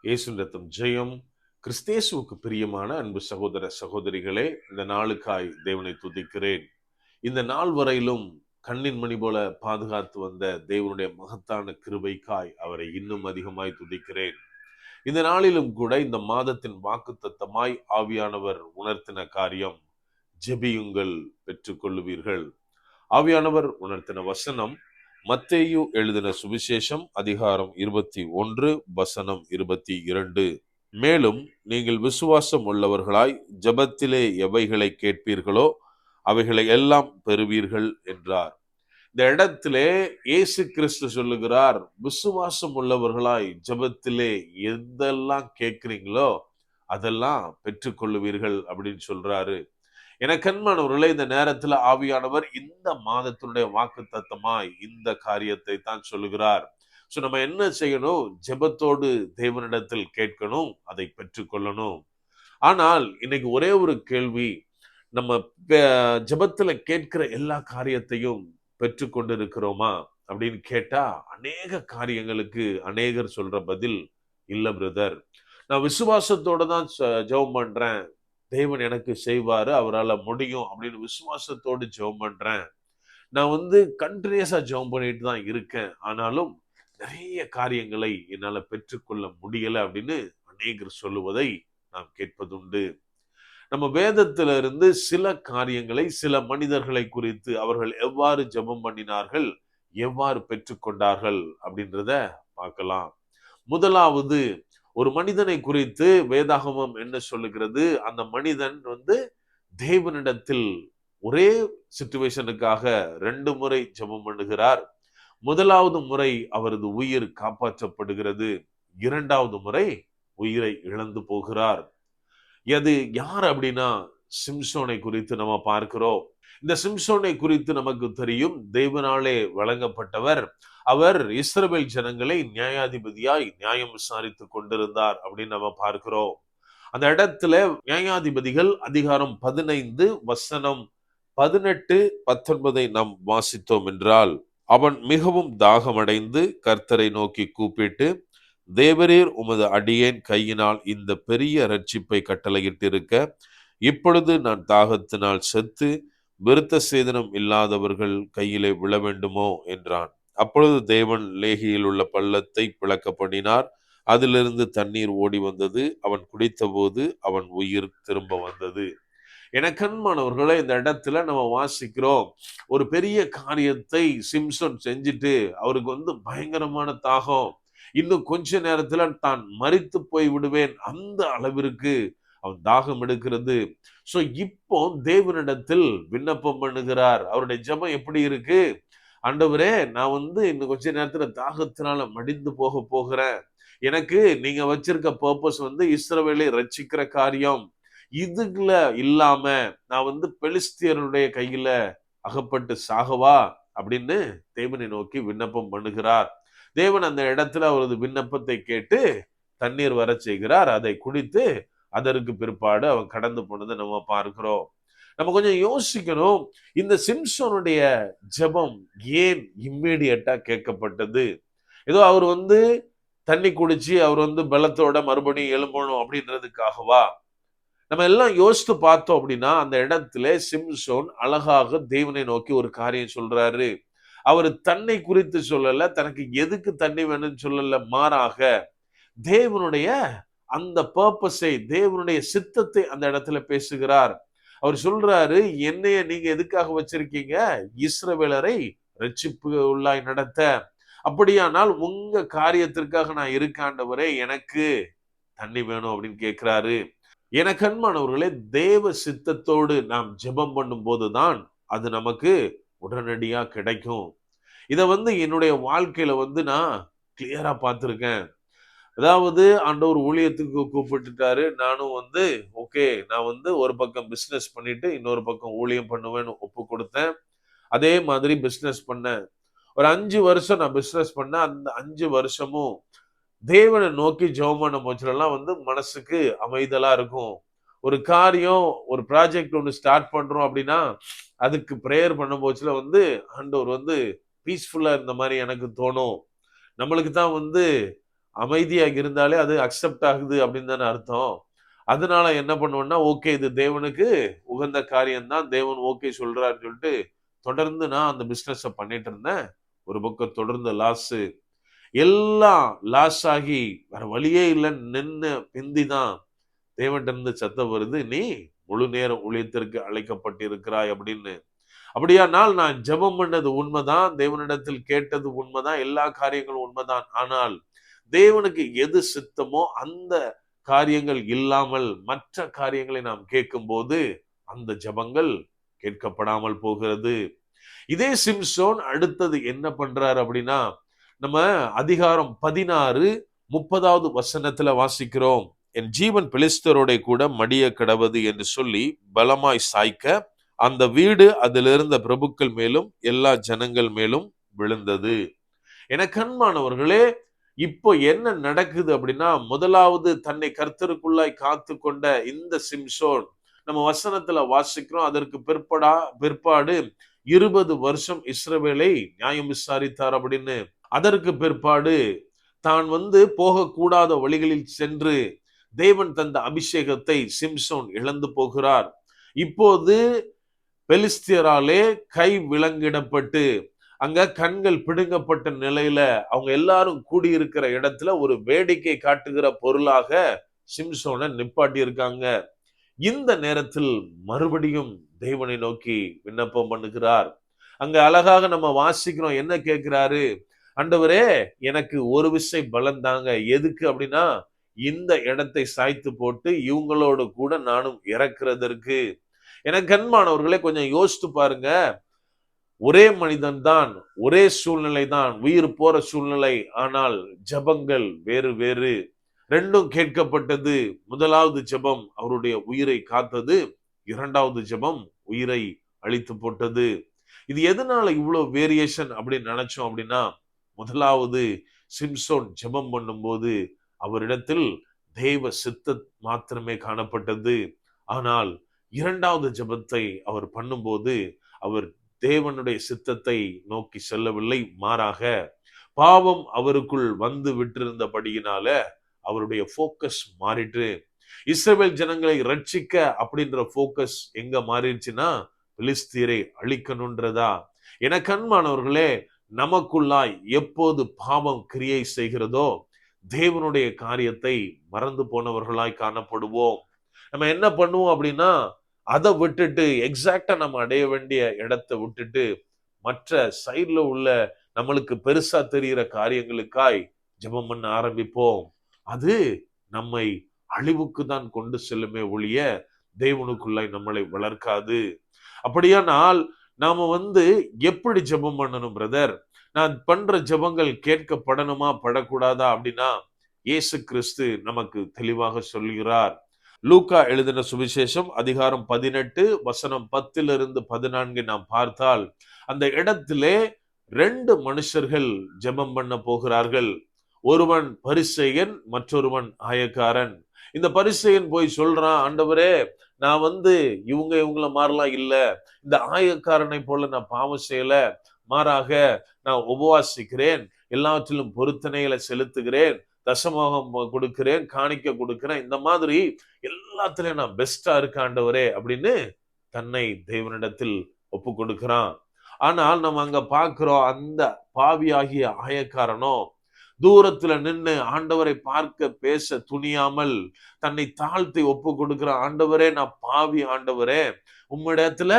இயேசுவின் ரத்தம் ஜெயம். கிறிஸ்தேசுவுக்கு பிரியமான அன்பு சகோதர சகோதரிகளே, இந்த நாளுக்காய் தேவனை துதிக்கிறேன். இந்த நாள் வரையிலும் கண்ணின் மணி போல பாதுகாத்து வந்த தேவனுடைய மகத்தான கிருபைக்காய் அவரை இன்னும் அதிகமாய் துதிக்கிறேன். இந்த நாளிலும் கூட இந்த மாதத்தின் வாக்குத்தத்தமாய் ஆவியானவர் உணர்த்தின காரியம், ஜெபியுங்கள் பெற்றுக்கொள்ளுவீர்கள். ஆவியானவர் உணர்த்தின வசனம் மத்தேயு எழுதின சுவிசேஷம் அதிகாரம் 21 வசனம் 22. மேலும் நீங்கள் விசுவாசம் உள்ளவர்களாய் ஜெபத்திலே எவைகளை கேட்பீர்களோ அவைகளை எல்லாம் பெறுவீர்கள் என்றார். இந்த இடத்திலே இயேசு கிறிஸ்து சொல்லுகிறார், விசுவாசம் உள்ளவர்களாய் ஜெபத்திலே எதெல்லாம் கேட்கிறீங்களோ அதெல்லாம் பெற்றுக்கொள்ளுவீர்கள் அப்படின்னு சொல்றாரு. எனக்கு அன்பானவர்களே, இந்த நேரத்துல ஆவியானவர் இந்த மாதத்தினுடைய வாக்குத்தத்தமாய் இந்த காரியத்தை தான் சொல்லுகிறார். சோ நம்ம என்ன செய்யணும்? ஜெபத்தோடு தேவனிடத்தில் கேட்கணும், அதை பெற்றுக்கொள்ளணும். ஆனால் இன்னைக்கு ஒரே ஒரு கேள்வி, நம்ம ஜெபத்துல கேட்கிற எல்லா காரியத்தையும் பெற்றுக்கொண்டு இருக்கிறோமா அப்படின்னு கேட்டா, அநேக காரியங்களுக்கு அநேகர் சொல்ற பதில், இல்ல பிரதர், நான் விசுவாசத்தோட தான் ஜெபம் பண்றேன், தேவன் எனக்கு செய்வாரு, அவரால் முடியும் அப்படின்னு விசுவாசத்தோடு ஜெபம் பண்றேன். நான் கண்டினியூஸா ஜெபம் பண்ணிட்டு தான் இருக்கேன், ஆனாலும் நிறைய காரியங்களை என்னால பெற்றுக்கொள்ள முடியல அப்படின்னு அநேகர் சொல்லுவதை நாம் கேட்பதுண்டு. நம்ம வேதத்தில இருந்து சில காரியங்களை, சில மனிதர்களை குறித்து அவர்கள் எவ்வாறு ஜெபம் பண்ணினார்கள், எவ்வாறு பெற்றுக்கொண்டார்கள் அப்படின்றத பார்க்கலாம். முதலாவது, ஒரு மனிதனை குறித்து வேதாகமம் என்ன சொல்லுகிறது? அந்த மனிதன் தேவனிடத்தில் ஒரே சிச்சுவேஷனுக்காக 2 முறை ஜெபம் பண்ணுகிறார். முதலாவது முறை அவரது உயிர் காப்பாற்றப்படுகிறது, 2வது முறை உயிரை இழந்து போகிறார். அது யார் அப்படின்னா, சிம்சோனை குறித்து நம்ம பார்க்கிறோம். இந்த சிம்சோனை குறித்து நமக்கு தெரியும், தேவனாலே வழங்கப்பட்டவர். அவர் இஸ்ரவேல் ஜனங்களை நியாயாதிபதியாய் நியாயம் விசாரித்துக் கொண்டிருந்தார் அப்படின்னு நம்ம பார்க்கிறோம். அந்த இடத்துல நியாயாதிபதிகள் அதிகாரம் 15 வசனம் 18, 19 நாம் வாசித்தோம் என்றால், அவன் மிகவும் தாகமடைந்து கர்த்தரை நோக்கி கூப்பிட்டு, தேவரீர் உமது அடியேன் கையினால் இந்த பெரிய இரட்சிப்பை கட்டளையிட்டிருக்க, இப்பொழுது நான் தாகத்தினால் செத்து விருத்த சேதனம் இல்லாதவர்கள் கையிலே விழ வேண்டுமோ என்றான். அப்பொழுது தேவன் லேகியில் உள்ள பள்ளத்தை பிளக்க பண்ணினார். அதிலிருந்து தண்ணீர் ஓடி வந்தது. அவன் குடித்தபோது அவன் உயிர் திரும்ப வந்தது. எனக்கன்மானவர்களே, இந்த இடத்துல நம்ம வாசிக்கிறோம், ஒரு பெரிய காரியத்தை சிம்சன் செஞ்சுட்டு அவருக்கு பயங்கரமான தாகம், இன்னும் கொஞ்ச நேரத்துல தான் மரித்து போய் விடுவேன், அந்த அளவிற்கு அவன் தாகம் எடுக்கிறது. சோ இப்போ தேவனிடத்தில் விண்ணப்பம் பண்ணுகிறார். அவருடைய ஜெபம் எப்படி இருக்கு? ஆண்டவரே, நான் இன்னும் கொஞ்ச நேரத்துல தாகத்தினால மடிந்து போகிறேன். எனக்கு நீங்க வச்சிருக்க பர்பஸ் இஸ்ரவேலை ரட்சிக்கிற காரியம். இதுல இல்லாம நான் பெலிஸ்தியருடைய கையில அகப்பட்டு சாகவா அப்படின்னு தேவனை நோக்கி விண்ணப்பம் பண்ணுகிறார். தேவன் அந்த இடத்துல அவரது விண்ணப்பத்தை கேட்டு தண்ணீர் வர செய்கிறார். அதை குடித்து அதற்கு பிற்பாடு அவன் கடந்து போனதை நம்ம பார்க்கிறோம். நம்ம கொஞ்சம் யோசிக்கணும், இந்த சிம்சோனுடைய ஜெபம் ஏன் இம்மீடியட்டா கேட்கப்பட்டது? ஏதோ அவர் தண்ணி குடிச்சு அவர் பலத்தோட மறுபடியும் எழும்பணும் அப்படின்றதுக்காகவா? நம்ம எல்லாம் யோசித்து பார்த்தோம் அப்படின்னா, அந்த இடத்துல சிம்சோன் அழகாக தேவனை நோக்கி ஒரு காரியம் சொல்றாரு. அவர் தன்னை குறித்து சொல்லல, தனக்கு எதுக்கு தண்ணி வேணும்னு சொல்லல, மாறாக தேவனுடைய அந்த பர்பஸை, தேவனுடைய சித்தத்தை அந்த இடத்துல பேசுகிறார். அவர் சொல்றாரு, என்னைய நீங்க எதுக்காக வச்சிருக்கீங்க? இஸ்ரவேலரை ரட்சிப்பு உள்ளாய் நடத்த. அப்படியானால் உங்க காரியத்திற்காக நான் இருக்காண்டவரே, எனக்கு தண்ணி வேணும் அப்படின்னு கேட்கிறாரு. எனக்கு அன்பானவர்களே, தேவ சித்தத்தோடு நாம் ஜெபம் பண்ணும் போதுதான் அது நமக்கு உடனடியா கிடைக்கும். இத என்னுடைய வாழ்க்கையில நான் கிளியரா பார்த்திருக்கேன். அதாவது ஆண்டவர் ஊழியத்துக்கு கூப்பிட்டுட்டாரு. நானும் ஓகே, நான் ஒரு பக்கம் பிசினஸ் பண்ணிட்டு இன்னொரு பக்கம் ஊழியம் பண்ணுவேன்னு ஒப்பு கொடுத்தேன். அதே மாதிரி பிசினஸ் பண்ணேன். ஒரு 5 வருஷம் நான் பிசினஸ் பண்ணேன். அந்த 5 வருஷமும் தேவனை நோக்கி ஜெபம் பண்ண போச்சுலாம் மனசுக்கு அமைதலா இருக்கும். ஒரு காரியம், ஒரு ப்ராஜெக்ட் ஒன்று ஸ்டார்ட் பண்றோம் அப்படின்னா, அதுக்கு பிரேயர் பண்ண போச்சுல ஆண்டவர் பீஸ்ஃபுல்லா இருந்த மாதிரி எனக்கு தோணும். நம்மளுக்கு தான் அமைதியாக இருந்தாலே அது அக்செப்ட் ஆகுது அப்படின்னு தானே அர்த்தம். அதனால என்ன பண்ணுவேன்னா, ஓகே இது தேவனுக்கு உகந்த காரியம் தான். தேவன் ஓகே சொல்றாருன்னு சொல்லிட்டு தொடர்ந்து நான் அந்த பிசினஸ பண்ணிட்டு இருந்தேன். ஒரு பக்கம் தொடர்ந்து லாஸு. எல்லாம் லாஸ் ஆகி வேற வழியே இல்லன்னு நின்னு பிந்தி தான் தேவன்ட்ட இருந்து சத்தம் வருது. "நீ முழு நேர ஊழியத்திற்கு அழைக்கப்பட்டிருக்கிறாய்" அப்படின்னு. அப்படியானால் நான் ஜெபம் பண்ணது உண்மைதான். தேவனிடத்தில் கேட்டது உண்மைதான். எல்லா காரியங்களும் உண்மைதான். ஆனால் தேவனுக்கு எது சித்தமோ அந்த காரியங்கள் இல்லாமல் மற்ற காரியங்களை நாம் கேட்கும்போது அந்த ஜெபங்கள் கேட்கப்படாமல் போகிறது. இதே சிம்சோன் அடுத்தது என்ன பண்றாரு அப்படின்னா, நம்ம அதிகாரம் 16 30வது வசனத்துல வாசிக்கிறோம். என் ஜீவன் பெலிஸ்தரோட கூட மடிய கடவது என்று சொல்லி பலமாய் சாய்க்க அந்த வீடு அதில் இருந்த பிரபுக்கள் மேலும் எல்லா ஜனங்கள் மேலும் விழுந்தது. எனக்கு அன்பானவர்களே, இப்போ என்ன நடக்குது அப்படின்னா, முதலாவது தன்னை கர்த்தருக்குள்ளாய் காத்து கொண்ட இந்த சிம்சோன் நம்ம வசனத்துல வாசிக்கிறோம். அதற்கு பிற்பாடு 20 வருஷம் இஸ்ரவேலை நியாயம் விசாரித்தார் அப்படின்னு. அதற்கு பிற்பாடு தான் போகக்கூடாத வழிகளில் சென்று தேவன் தந்த அபிஷேகத்தை சிம்சோன் இழந்து போகிறார். இப்போது பெலிஸ்தியராலே கை விலங்கிடப்பட்டு அங்க கண்கள் பிடுங்கப்பட்ட நிலையில அவங்க எல்லாரும் கூடியிருக்கிற இடத்துல ஒரு வேடிக்கை காட்டுகிற பொருளாக சிம்சோனை நிப்பாட்டி இருக்காங்க. இந்த நேரத்தில் மறுபடியும் தேவனை நோக்கி விண்ணப்பம் பண்ணுகிறார். அங்க அழகாக நம்ம வாசிக்கிறோம். என்ன கேட்கிறாரு? ஆண்டவரே, எனக்கு ஒரு விசை பலன் தாங்க. எதுக்கு அப்படின்னா, இந்த இடத்தை சாய்த்து போட்டு இவங்களோடு கூட நானும் இறக்குறதற்கு. எனக்கு அன்பானவர்களே, கொஞ்சம் யோசித்து பாருங்க. ஒரே மனிதன் தான், ஒரே சூழ்நிலை தான், உயிர் போற சூழ்நிலை. ஆனால் ஜெபங்கள் வேறு வேறு. ரெண்டும் கேட்கப்பட்டது. முதலாவது ஜெபம் அவருடைய உயிரை காத்தது. இரண்டாவது ஜெபம் உயிரை அழித்து போட்டது. இது எதனால இவ்வளவு வேரியேஷன் அப்படின்னு நினைச்சோம் அப்படின்னா, முதலாவது சிம்சோன் ஜெபம் பண்ணும்போது அவரிடத்தில் தெய்வ சித்தம் மாத்திரமே காணப்பட்டது. ஆனால் இரண்டாவது ஜெபத்தை அவர் பண்ணும்போது அவர் தேவனுடைய சித்தத்தை நோக்கி செல்லவில்லை. மாறாக பாவம் அவருக்குள் வந்து விட்டிருந்தபடியினால அவருடைய போக்கஸ் மாறிட்டு, இஸ்ரவேல் ஜனங்களை ரட்சிக்க அப்படின்ற போக்கஸ் எங்க மாறிடுச்சுன்னா, பிலிஸ்தீரை அழிக்கணுன்றதா. எனக்கு அன்பானவர்களே, நமக்குள்ளாய் எப்போது பாவம் கிரியை செய்கிறதோ தேவனுடைய காரியத்தை மறந்து போனவர்களாய் காணப்படுவோம். நம்ம என்ன பண்ணுவோம் அப்படின்னா, அதை விட்டுட்டு எக்ஸாக்டா நம்ம அடைய வேண்டிய இடத்தை விட்டுட்டு மற்ற சைட்ல உள்ள நம்மளுக்கு பெருசா தெரிகிற காரியங்களுக்காய் ஜெபம் பண்ண ஆரம்பிப்போம். அது நம்மை அழிவுக்கு தான் கொண்டு செல்லுமே ஒழிய தேவனுக்குள்ளாய் நம்மளை வளர்க்காது. அப்படியானால் நாம எப்படி ஜெபம் பண்ணணும் பிரதர்? நான் பண்ற ஜெபங்கள் கேட்கப்படணுமா படக்கூடாதா அப்படின்னா, இயேசு கிறிஸ்து நமக்கு தெளிவாக சொல்கிறார். லூக்கா எழுதின சுவிசேஷம் அதிகாரம் 18 வசனம் 10-14 நாம் பார்த்தால், அந்த இடத்திலே 2 மனுஷர்கள் ஜெபம் பண்ண போகிறார்கள். ஒருவன் பரிசேயன், மற்றொருவன் ஆயக்காரன். இந்த பரிசேயன் போய் சொல்றான், ஆண்டவரே, நான் இவங்கள மாதிரிலாம் இல்ல, இந்த ஆயக்காரனை போல நான் பாவம் செய்யல, மாறாக நான் உபவாசிக்கிறேன், எல்லாவற்றிலும் பொருத்தனைகளை செலுத்துகிறேன், தசமோகம் கொடுக்கிறேன், காணிக்க கொடுக்கிறேன், இந்த மாதிரி எல்லாத்துலயும் நான் பெஸ்டா இருக்க ஆண்டவரே அப்படின்னு தன்னை தேவனிடத்தில் ஒப்பு கொடுக்கிறான். ஆனால் நம்ம அங்க பார்க்கிறோம், அந்த பாவியாகிய ஆயக்காரனோ தூரத்துல நின்று ஆண்டவரை பார்க்க பேச துணியாமல் தன்னை தாழ்த்தி ஒப்பு கொடுக்கிறான். ஆண்டவரே, நான் பாவி ஆண்டவரே, உம்மிடத்துல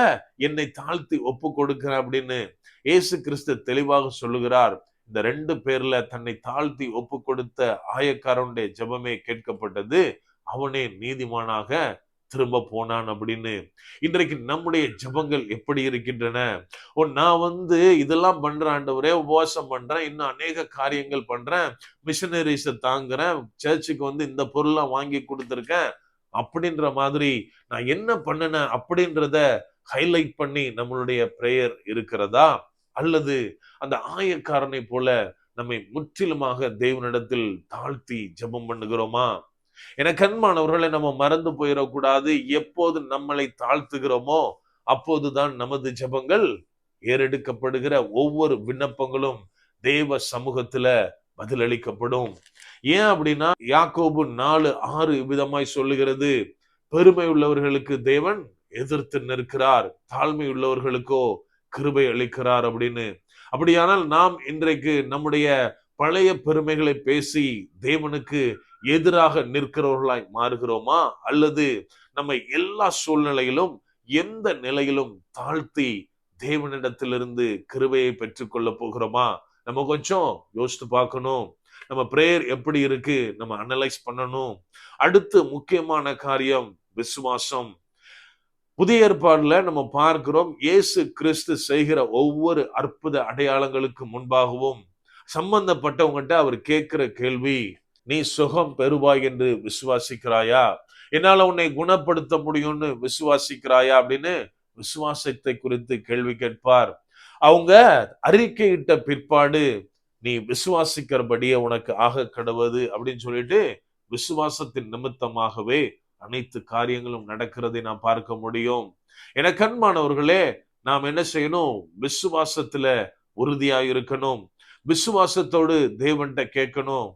என்னை தாழ்த்தி ஒப்பு கொடுக்கிறேன் அப்படின்னு இயேசு கிறிஸ்து தெளிவாக சொல்லுகிறார். இந்த 2 பேர்ல தன்னை தாழ்த்தி ஒப்பு கொடுத்த ஆயக்காரனுடைய ஜெபமே கேட்கப்பட்டது. அவனே நீதிமானாக திரும்ப போனான் அப்படின்னு. இன்றைக்கு நம்முடைய ஜெபங்கள் எப்படி இருக்கின்றன? நான் இதெல்லாம் பண்றேன் ஆண்டவரே, உபவாசம் பண்றேன், இன்னும் அநேக காரியங்கள் பண்றேன், மிஷனரிஸை தாங்குறேன், சர்ச்சுக்கு இந்த பொருள்லாம் வாங்கி கொடுத்துருக்கேன் அப்படின்ற மாதிரி நான் என்ன பண்ணினேன் அப்படின்றத ஹைலைட் பண்ணி நம்மளுடைய பிரேயர் இருக்கிறதா? அல்லது அந்த ஆயக்காரனை போல நம்மை முற்றிலுமாக தேவனிடத்தில் தாழ்த்தி ஜெபம் பண்ணுகிறோமா? எனக்கு அன்பானவர்களை, நம்ம மறந்து போயிடக்கூடாது. எப்போது நம்மளை தாழ்த்துகிறோமோ அப்போதுதான் நமது ஜெபங்கள் ஏறெடுக்கப்படுகிற ஒவ்வொரு விண்ணப்பங்களும் தேவ சமூகத்துல பதிலளிக்கப்படும். ஏன் அப்படின்னா யாக்கோபு 4:6 விதமாய் சொல்லுகிறது, பெருமை உள்ளவர்களுக்கு தேவன் எதிர்த்து நிற்கிறார், தாழ்மை உள்ளவர்களுக்கோ கிருபை அளிக்கிறார் அப்படின்னு. அப்படியானால் நாம் இன்றைக்கு நம்முடைய பழைய பெருமைகளை பேசி தேவனுக்கு எதிராக நிற்கிறவர்களாய் மாறுகிறோமா, அல்லது நம்மை எல்லா சூழ்நிலையிலும் எந்த நிலையிலும் தாழ்த்தி தேவனிடத்திலிருந்து கிருபையை பெற்றுக்கொள்ள போகிறோமா? நம்ம கொஞ்சம் யோசித்து பார்க்கணும். நம்ம பிரேயர் எப்படி இருக்கு நம்ம அனலைஸ் பண்ணணும். அடுத்து முக்கியமான காரியம் விசுவாசம். புதிய ஏற்பாடுல நம்ம பார்க்கிறோம், இயேசு கிறிஸ்து செய்கிற ஒவ்வொரு அற்புத அடையாளங்களுக்கு முன்பாகவும் சம்பந்தப்பட்டவங்ககிட்ட அவர் கேட்கிற கேள்வி, நீ சுகம் பெறுவாய் என்று விசுவாசிக்கிறாயா? என்னால உன்னை குணப்படுத்த முடியும்னு விசுவாசிக்கிறாயா அப்படின்னு விசுவாசத்தை குறித்து கேள்வி கேட்பார். அவங்க அறிக்கையிட்ட பிற்பாடு, நீ விசுவாசிக்கிறபடியே உனக்கு ஆக கடவுது அப்படின்னு சொல்லிட்டு விசுவாசத்தின் நிமித்தமாகவே அனைத்து காரியங்களும் நடக்கிறதை நாம் பார்க்க முடியும். என கண்மானவர்களே, நாம் என்ன செய்யணும்? விசுவாசத்துல உறுதியா இருக்கணும். விசுவாசத்தோடு தேவன்கிட்ட கேட்கணும்.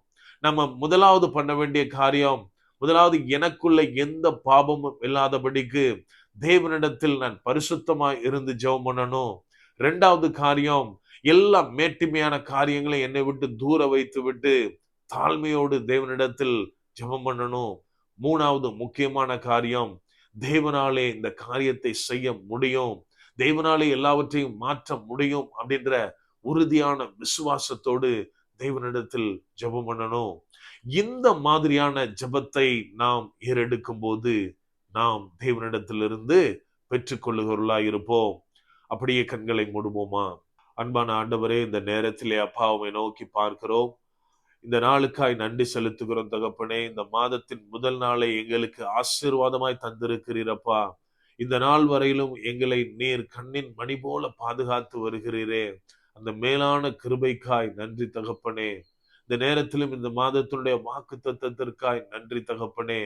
நம்ம முதலாவது பண்ண வேண்டிய காரியம், முதலாவது எனக்குள்ள எந்த பாவமும் இல்லாதபடிக்கு தேவனிடத்தில் நான் பரிசுத்தமாய் இருந்து ஜெபம் பண்ணணும். இரண்டாவது காரியம், எல்லா மேட்டிமையான காரியங்களை என்னை விட்டு தூர வைத்து விட்டு தாழ்மையோடு தேவனிடத்தில் ஜெபம் பண்ணணும். மூணாவது முக்கியமான காரியம், தேவனாலே இந்த காரியத்தை செய்ய முடியும், தேவனாலே எல்லாவற்றையும் மாற்ற முடியும் அப்படின்ற உறுதியான விசுவாசத்தோடு தேவனிடத்தில் ஜெபம் பண்ணணும். இந்த மாதிரியான ஜெபத்தை நாம் ஏறெடுக்கும் போது நாம் தேவனிடத்திலிருந்து பெற்றுக்கொள்ளுகிறவர்களாய் இருப்போம். அப்படியே கண்களை மூடுவோமா? அன்பான ஆண்டவரே, இந்த நேரத்திலே அப்பா உம்மை நோக்கி பார்க்கிறோம். இந்த நாளுக்காய் நன்றி செலுத்துகிறோம் தகப்பனே. இந்த மாதத்தின் முதல் நாளை எங்களுக்கு ஆசீர்வாதமாய் தந்திருக்கிறீரப்பா. இந்த நாள் வரையிலும் எங்களை நீர் கண்ணின் மணி போல பாதுகாத்து வருகிறீரே, அந்த மேலான கிருபைக்காய் நன்றி தகப்பனே. இந்த நேரத்திலும் இந்த மாதத்தினுடைய வாக்கு தத்தத்திற்காய் நன்றி தகப்பனே.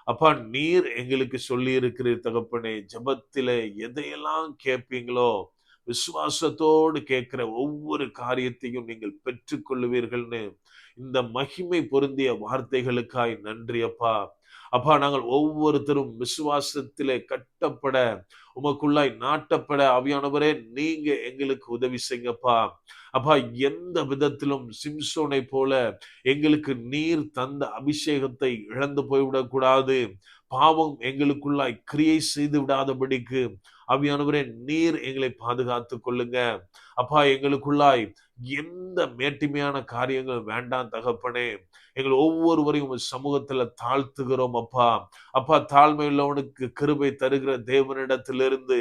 அப்பா, நீர் எங்களுக்கு சொல்லி இருக்கிறீர் தகப்பனே, ஜெபத்திலே எதையெல்லாம் கேட்பீங்களோ விசுவாசத்தோடு கேட்கிற ஒவ்வொரு காரியத்தையும் நீங்கள் பெற்றுக்கொள்ளுவீர்கள்னு இந்த மகிமை பொருந்திய வார்த்தைகளுக்காய் நன்றி அப்பா. அப்பா, நாங்கள் ஒவ்வொருத்தரும் விசுவாசத்திலே கட்டப்பட, உமக்குள்ளாய் நாட்டப்பட ஆவியானவரே நீங்க எங்களுக்கு உதவி செய்யுங்கப்பா. அப்பா, எந்த விதத்திலும் சிம்சோனை போல எங்களுக்கு நீர் தந்த அபிஷேகத்தை இழந்து போய்விடக் கூடாது. பாவம் எங்களுக்குள்ளாய் கிரியை செய்து விடாதபடிக்கு ஆவியானவரே நீர் எங்களை பாதுகாத்துக் கொள்ளுங்க. அப்பா, எங்களுக்குள்ளாய் எந்த மேட்டிமையான காரியங்கள் வேண்டாம் தகப்பனே. எங்கள் ஒவ்வொருவரையும் உங்க சமூகத்துல தாழ்த்துகிறோம் அப்பா. அப்பா, தாழ்மை உள்ளவனுக்கு கிருபை தருகிற தேவனிடத்திலிருந்து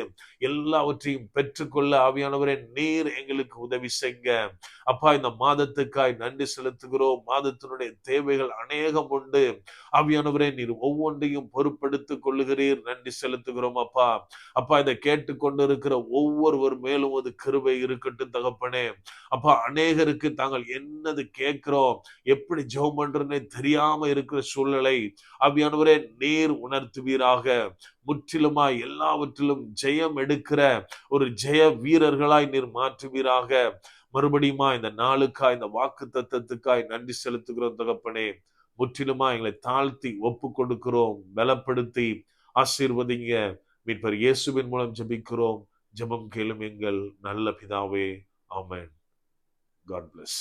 எல்லாவற்றையும் பெற்றுக்கொள்ள ஆவியானவரே நீர் எங்களுக்கு உதவி செய்ங்க. அப்பா, இந்த மாதத்துக்காய் நன்றி செலுத்துகிறோம். மாதத்தினுடைய தேவைகள் அநேகம் உண்டு. ஆவியானவரே நீர் ஒவ்வொன்றையும் பொறுப்படுத்திக் கொள்ளுகிறீர். நன்றி செலுத்துகிறோம் அப்பா. அப்பா, இதை கேட்டுக்கொண்டு இருக்கிற ஒவ்வொருவர் மேலும் ஒரு கிருபை இருக்கட்டும் தகப்பனே. அப்பா, அநேகருக்கு தாங்கள் என்னது கேட்கிறோம், எப்படி ஜெபம் பண்றதுன்னே தெரியாம இருக்கிற சூழ்நிலை ஆவியானவரே நீர் உணர்த்துவீராக. முற்றிலுமாய் எல்லாவற்றிலும் ஜெயம் எடுக்கிற ஒரு ஜெய வீரர்களாய் நீர் மாற்றுவீராக. மறுபடியுமா இந்த நாளுக்காய், இந்த வாக்கு தத்தத்துக்காய் நன்றி செலுத்துகிறோம் தகப்பனே. முற்றிலுமா எங்களை தாழ்த்தி ஒப்பு கொடுக்கிறோம். பலப்படுத்தி ஆசீர்வதிங்க. மீட்பர் இயேசுவின் மூலம் ஜெபிக்கிறோம். ஜெபம் கேளும் எங்கள் நல்ல பிதாவே. ஆமென். God bless.